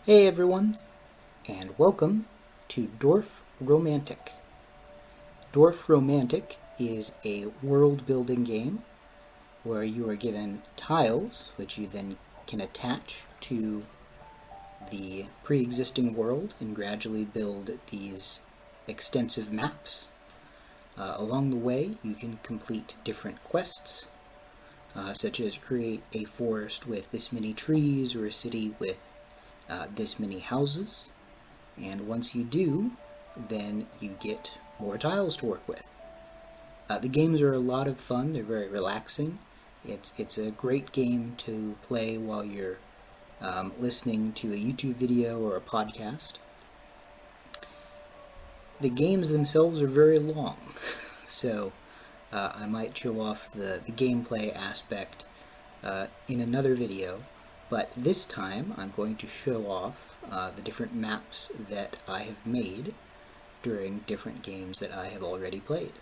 Hey everyone, and welcome to Dorfromantik. Dorfromantik is a world-building game where you are given tiles, which you then can attach to the pre-existing world and gradually build these extensive maps. Along the way, you can complete different quests, such as create a forest with this many trees or a city with this many houses. And once you do, then you get more tiles to work with. The games are a lot of fun. They're very relaxing. It's a great game to play while you're listening to a YouTube video or a podcast. The games themselves are very long, so I might show off the gameplay aspect in another video, but this time I'm going to show off the different maps that I have made during different games that I have already played.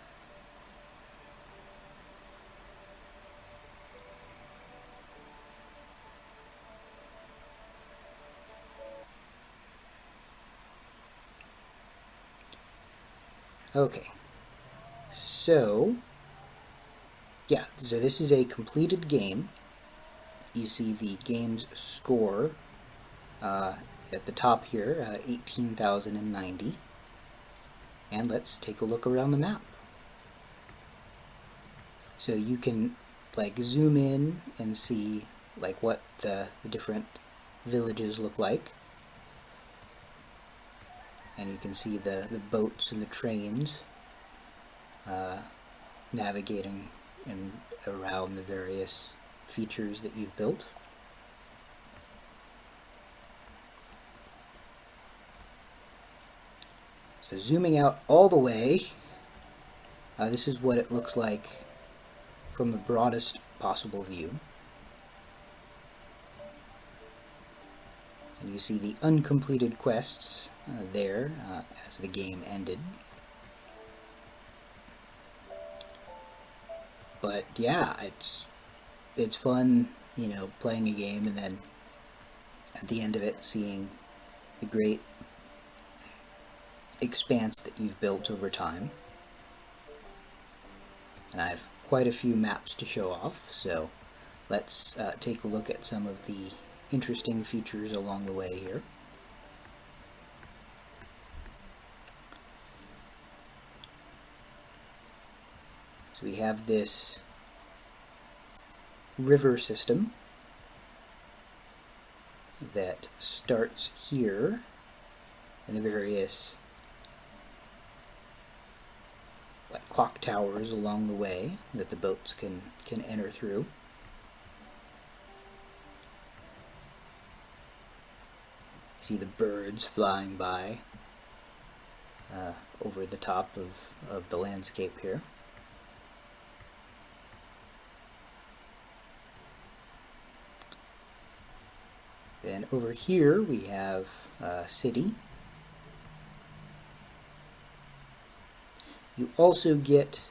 Okay, so this is a completed game. You see the game's score at the top here, 18,090. And let's take a look around the map. So you can zoom in and see what the different villages look like. And you can see the boats and the trains navigating around the various features that you've built. So zooming out all the way, this is what it looks like from the broadest possible view. And you see the uncompleted quests there as the game ended. But yeah, it's fun, playing a game and then at the end of it seeing the great expanse that you've built over time. And I have quite a few maps to show off, so let's take a look at some of the interesting features along the way here. So we have this river system that starts here in the various clock towers along the way that the boats can enter through. See the birds flying by over the top of the landscape here. Then over here we have a city. You also get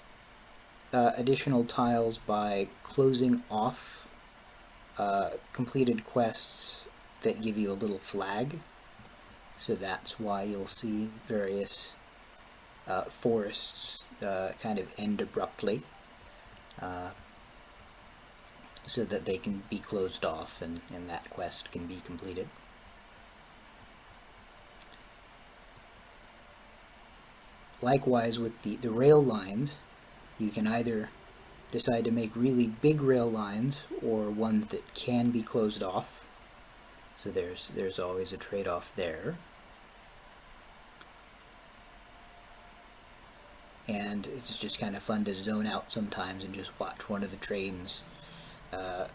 additional tiles by closing off completed quests that give you a little flag. So that's why you'll see various forests kind of end abruptly, so that they can be closed off and that quest can be completed. Likewise with the rail lines, you can either decide to make really big rail lines or ones that can be closed off. So there's always a trade-off there. And it's just kind of fun to zone out sometimes and just watch one of the trains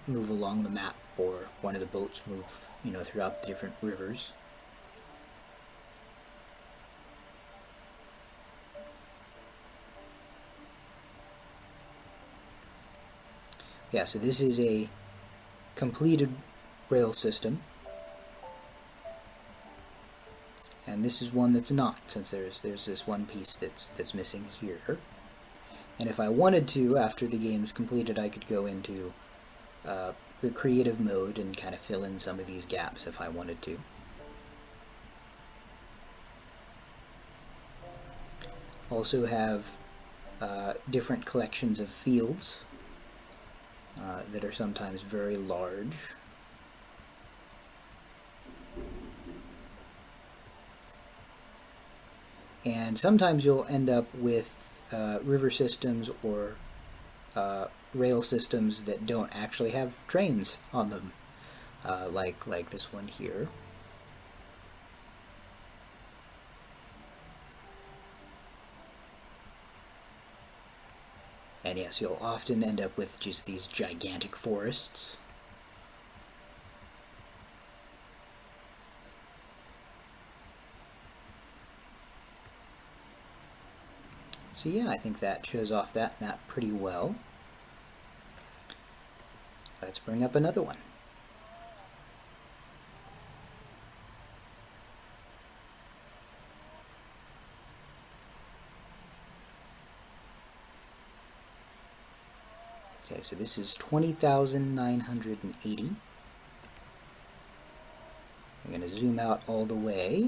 move along the map, or one of the boats move, throughout the different rivers. Yeah, so this is a completed rail system, and this is one that's not, since there's this one piece that's missing here. And if I wanted to, after the game's completed, I could go into the creative mode and kind of fill in some of these gaps if I wanted to. also have different collections of fields that are sometimes very large. And sometimes you'll end up with river systems or rail systems that don't actually have trains on them, like this one here. And yes, you'll often end up with just these gigantic forests. So yeah, I think that shows off that map pretty well. Let's bring up another one. Okay, so this is 20,980. I'm going to zoom out all the way.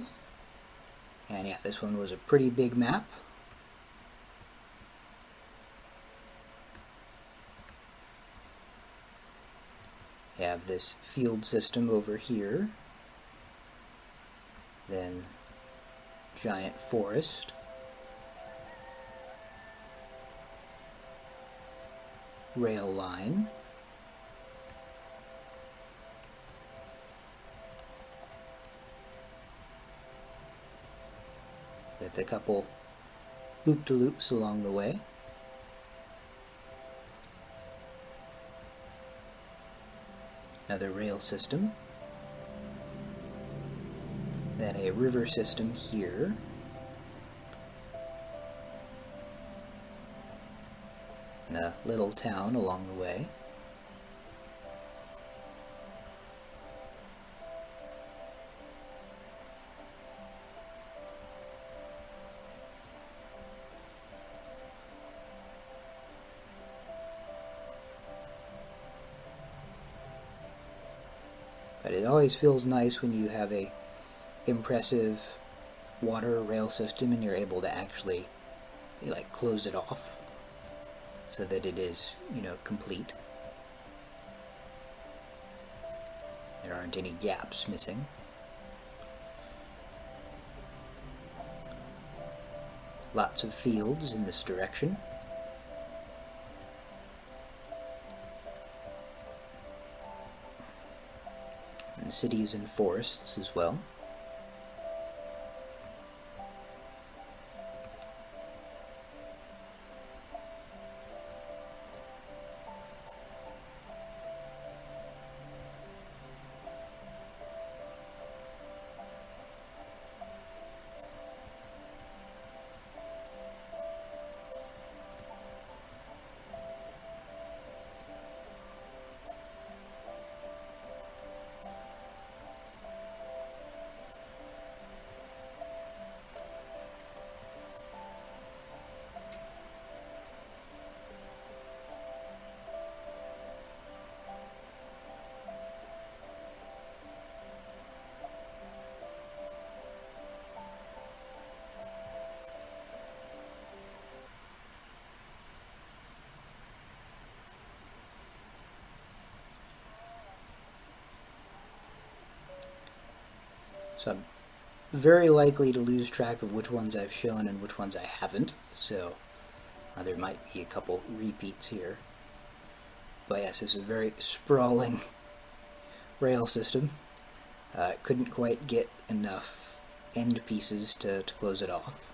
And yeah, this one was a pretty big map. You have this field system over here. Then giant forest. Rail line. With a couple loop-de-loops along the way. Another rail system. Then a river system here. And a little town along the way. But it always feels nice when you have a impressive water rail system and you're able to actually like close it off so that it is, complete. There aren't any gaps missing. Lots of fields in this direction. And cities and forests as well. So I'm very likely to lose track of which ones I've shown and which ones I haven't, so there might be a couple repeats here. But yes, this is a very sprawling rail system. Couldn't quite get enough end pieces to close it off.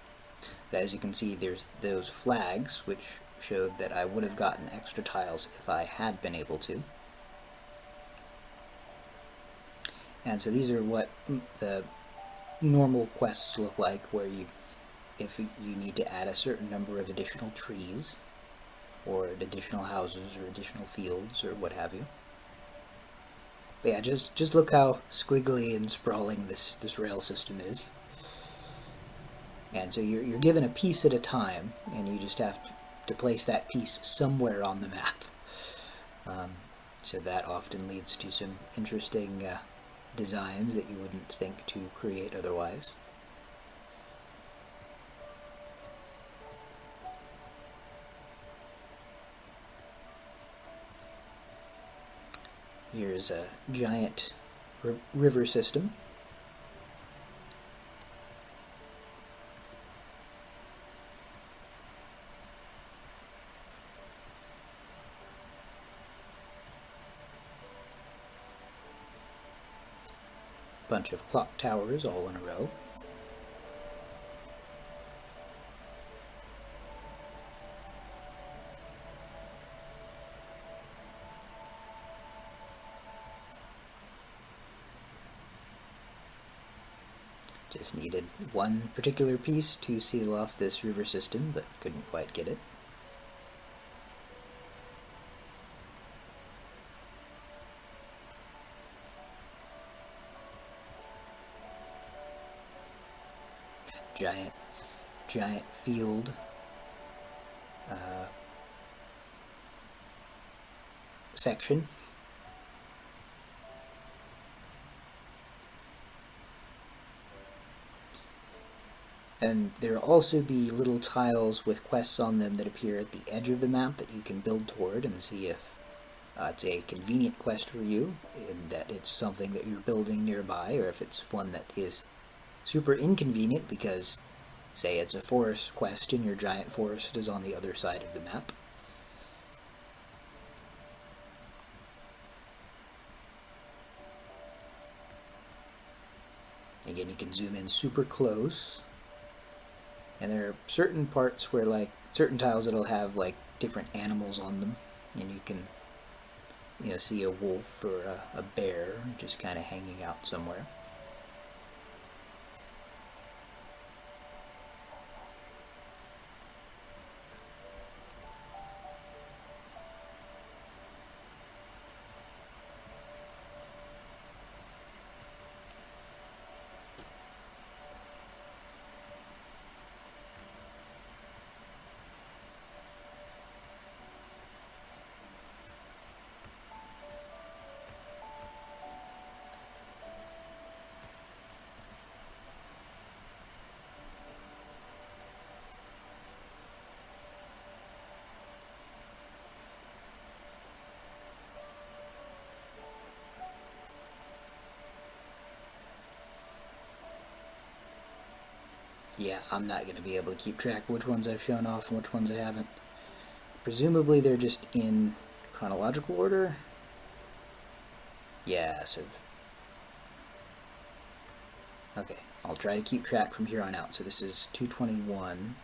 But as you can see, there's those flags, which showed that I would have gotten extra tiles if I had been able to. And so these are what the normal quests look like, where if you need to add a certain number of additional trees, or additional houses, or additional fields, or what have you. But yeah, just look how squiggly and sprawling this rail system is. And so you're given a piece at a time, and you just have to place that piece somewhere on the map. So that often leads to some interesting designs that you wouldn't think to create otherwise. Here's a giant river system. Bunch of clock towers all in a row. Just needed one particular piece to seal off this river system, but couldn't quite get it. Giant field section. And there'll also be little tiles with quests on them that appear at the edge of the map that you can build toward and see if it's a convenient quest for you, in that it's something that you're building nearby, or if it's one that is super inconvenient because, say, it's a forest quest and your giant forest is on the other side of the map. Again, you can zoom in super close, and there are certain parts where, like, certain tiles that'll have, like, different animals on them, and you can, see a wolf or a bear just kind of hanging out somewhere. Yeah, I'm not going to be able to keep track of which ones I've shown off and which ones I haven't. Presumably they're just in chronological order. Yeah, so... Okay, I'll try to keep track from here on out. So this is 221.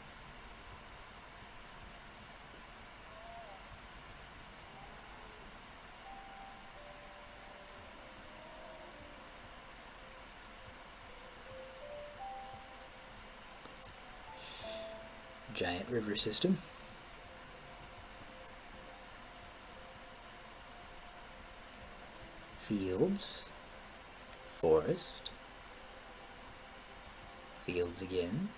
Giant river system. Fields. Forest. Fields again.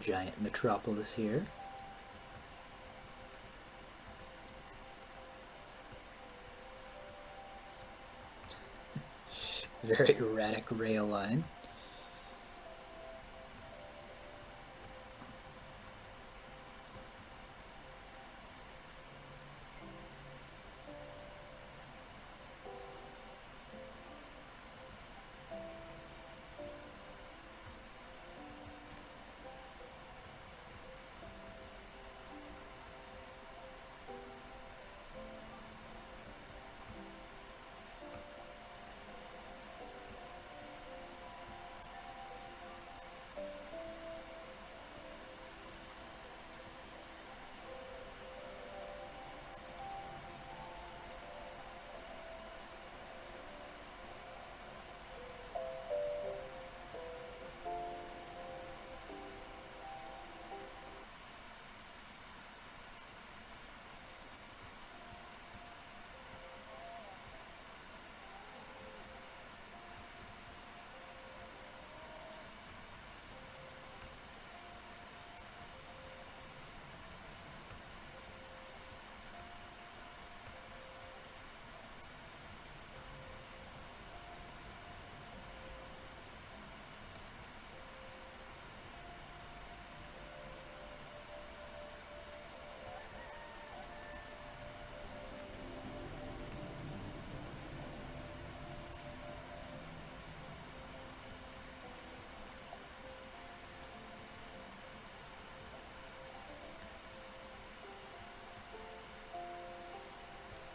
Giant metropolis here. Very erratic rail line.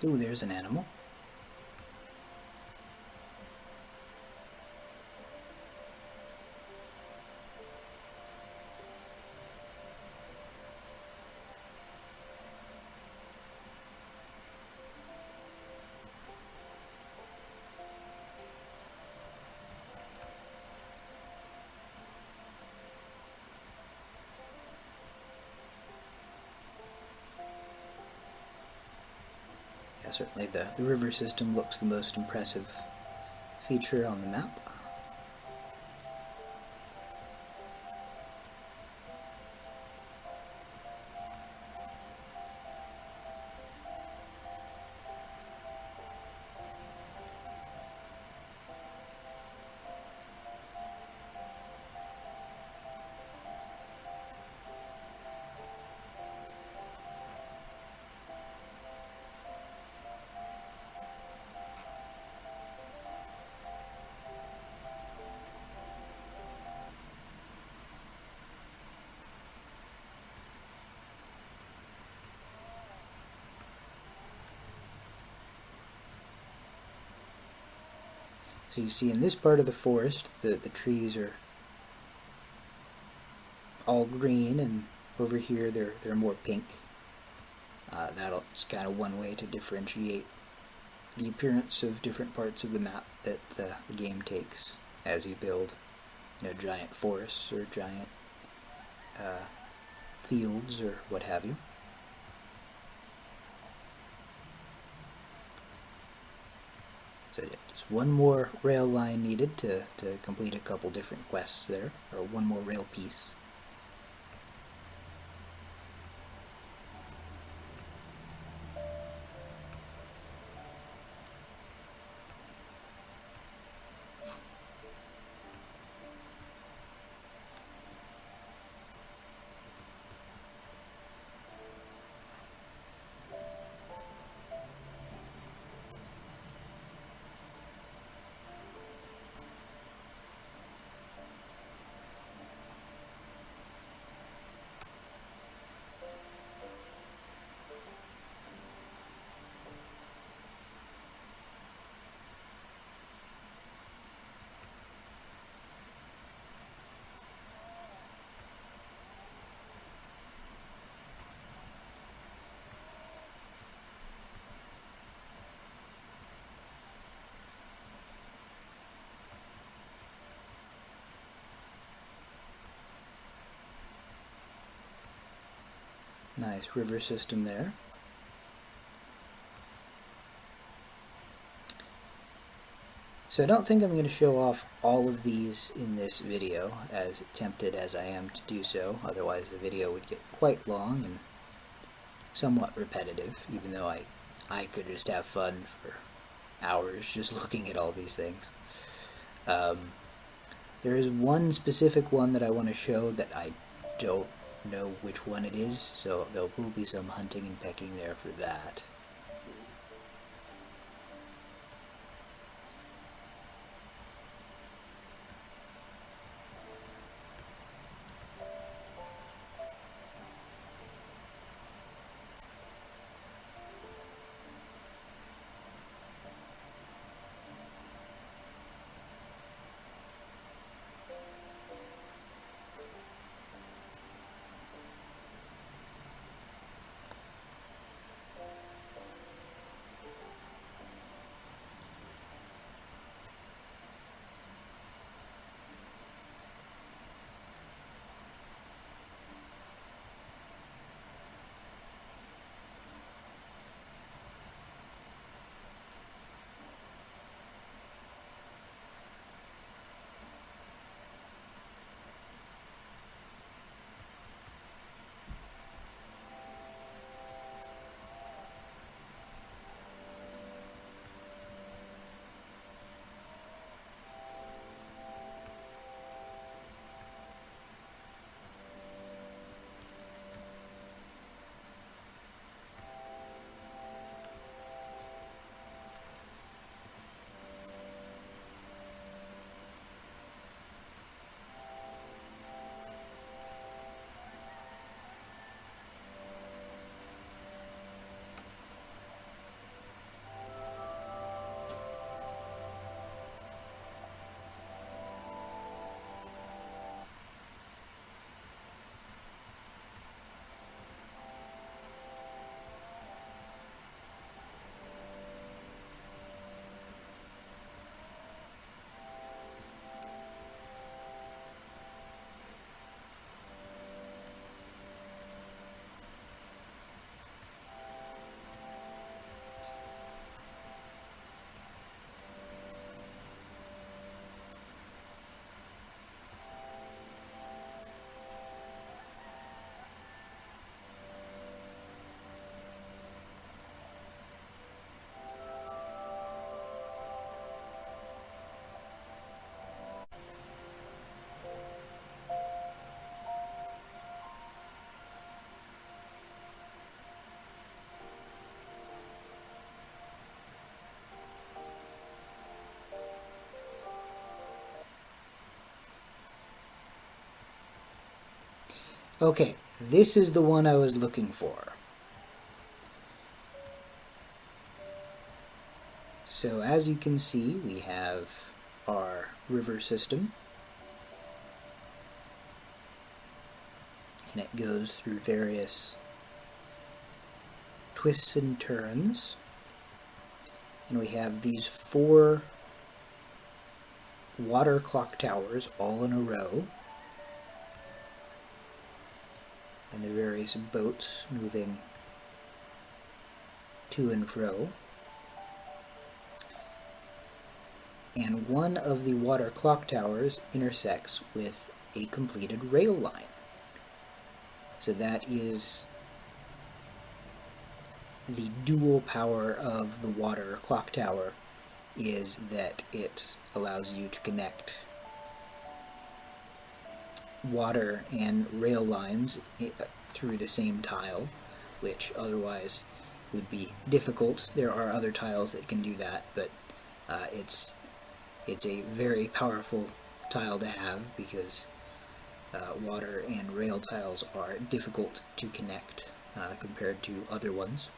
Ooh, there's an animal. Yeah, certainly the river system looks the most impressive feature on the map. So you see in this part of the forest, the trees are all green, and over here they're more pink. That's kind of one way to differentiate the appearance of different parts of the map that the game takes as you build, giant forests or giant uh, fields or what have you. So yeah, just one more rail line needed to complete a couple different quests there, or one more rail piece. Nice river system there. So I don't think I'm going to show off all of these in this video, as tempted as I am to do so. Otherwise the video would get quite long and somewhat repetitive, even though I could just have fun for hours just looking at all these things. There is one specific one that I want to show that I don't know which one it is, so there will be some hunting and pecking there for that. Okay, this is the one I was looking for. So as you can see, we have our river system, and it goes through various twists and turns, and we have these 4 water clock towers all in a row, and the various boats moving to and fro. And one of the water clock towers intersects with a completed rail line. So that is the dual power of the water clock tower, is that it allows you to connect water and rail lines through the same tile, which otherwise would be difficult. There are other tiles that can do that, but it's a very powerful tile to have, because water and rail tiles are difficult to connect compared to other ones,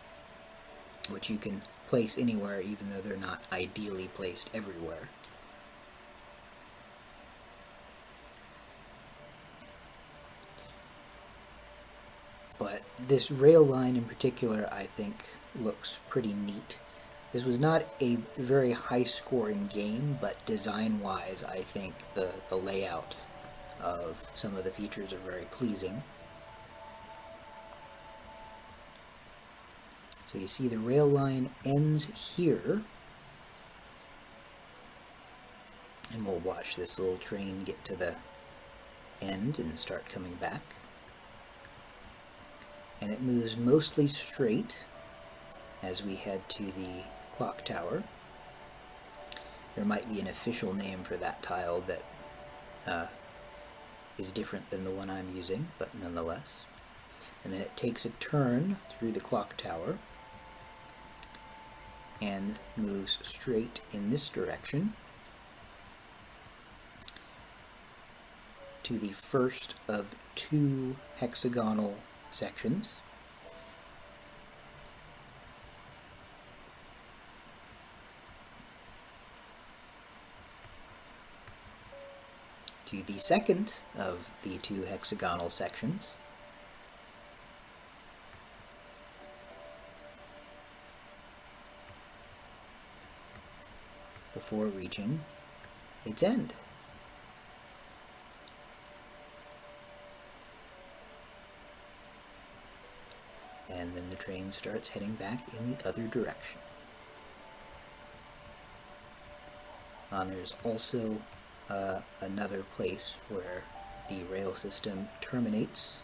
which you can place anywhere even though they're not ideally placed everywhere. But this rail line in particular, I think, looks pretty neat. This was not a very high-scoring game, but design-wise, I think the layout of some of the features are very pleasing. So you see the rail line ends here, and we'll watch this little train get to the end and start coming back. And it moves mostly straight as we head to the clock tower. There might be an official name for that tile that is different than the one I'm using, but nonetheless. And then it takes a turn through the clock tower and moves straight in this direction to the first of 2 hexagonal sections. To the second of the 2 hexagonal sections, before reaching its end. And then the train starts heading back in the other direction. There's also another place where the rail system terminates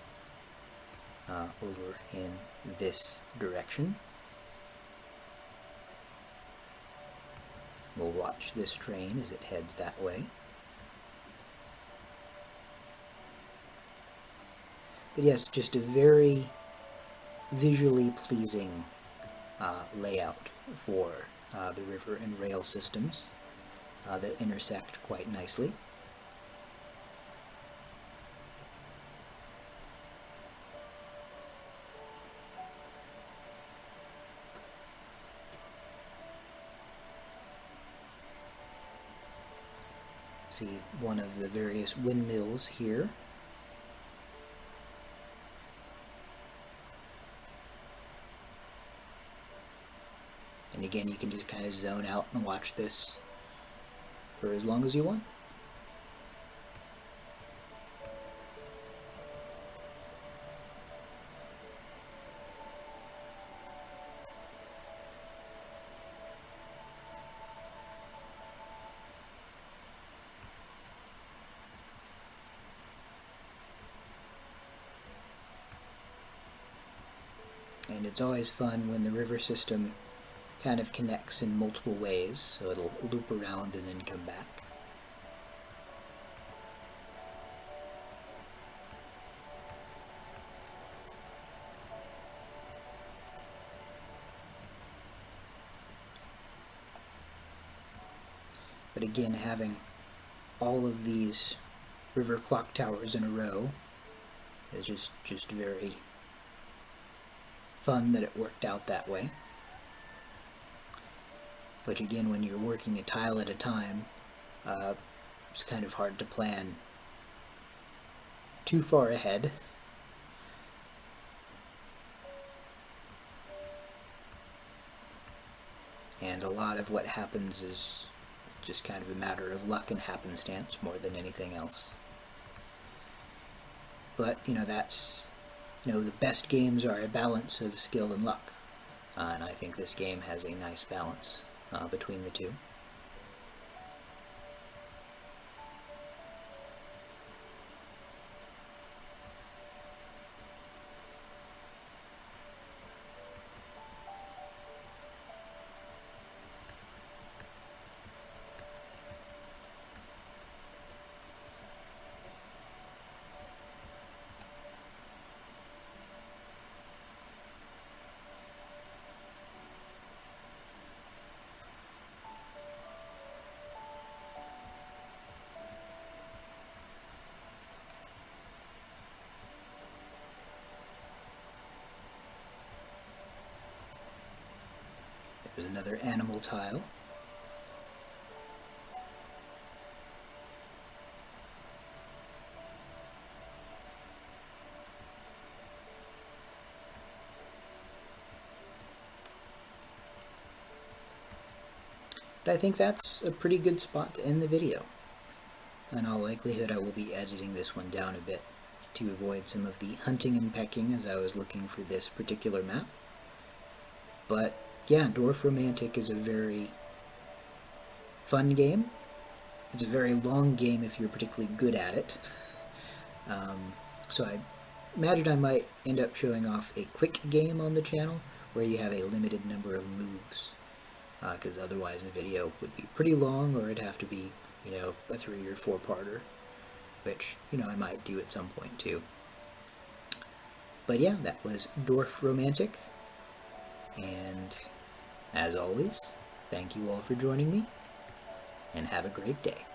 over in this direction. We'll watch this train as it heads that way. But yes, just a very visually pleasing layout for the river and rail systems that intersect quite nicely. See one of the various windmills here. And again, you can just kind of zone out and watch this for as long as you want. And it's always fun when the river system kind of connects in multiple ways, so it'll loop around and then come back. But again, having all of these river clock towers in a row It's just very fun that it worked out that way. Which again, when you're working a tile at a time, it's kind of hard to plan too far ahead. And a lot of what happens is just kind of a matter of luck and happenstance more than anything else. But, that's, the best games are a balance of skill and luck. And I think this game has a nice balance between the two. There's another animal tile. But I think that's a pretty good spot to end the video. In all likelihood, I will be editing this one down a bit to avoid some of the hunting and pecking as I was looking for this particular map. But yeah, Dorfromantik is a very fun game. It's a very long game if you're particularly good at it. So I imagined I might end up showing off a quick game on the channel where you have a limited number of moves, because otherwise the video would be pretty long, or it'd have to be, a 3 or 4-parter, which, I might do at some point too. But yeah, that was Dorfromantik, and as always, thank you all for joining me, and have a great day.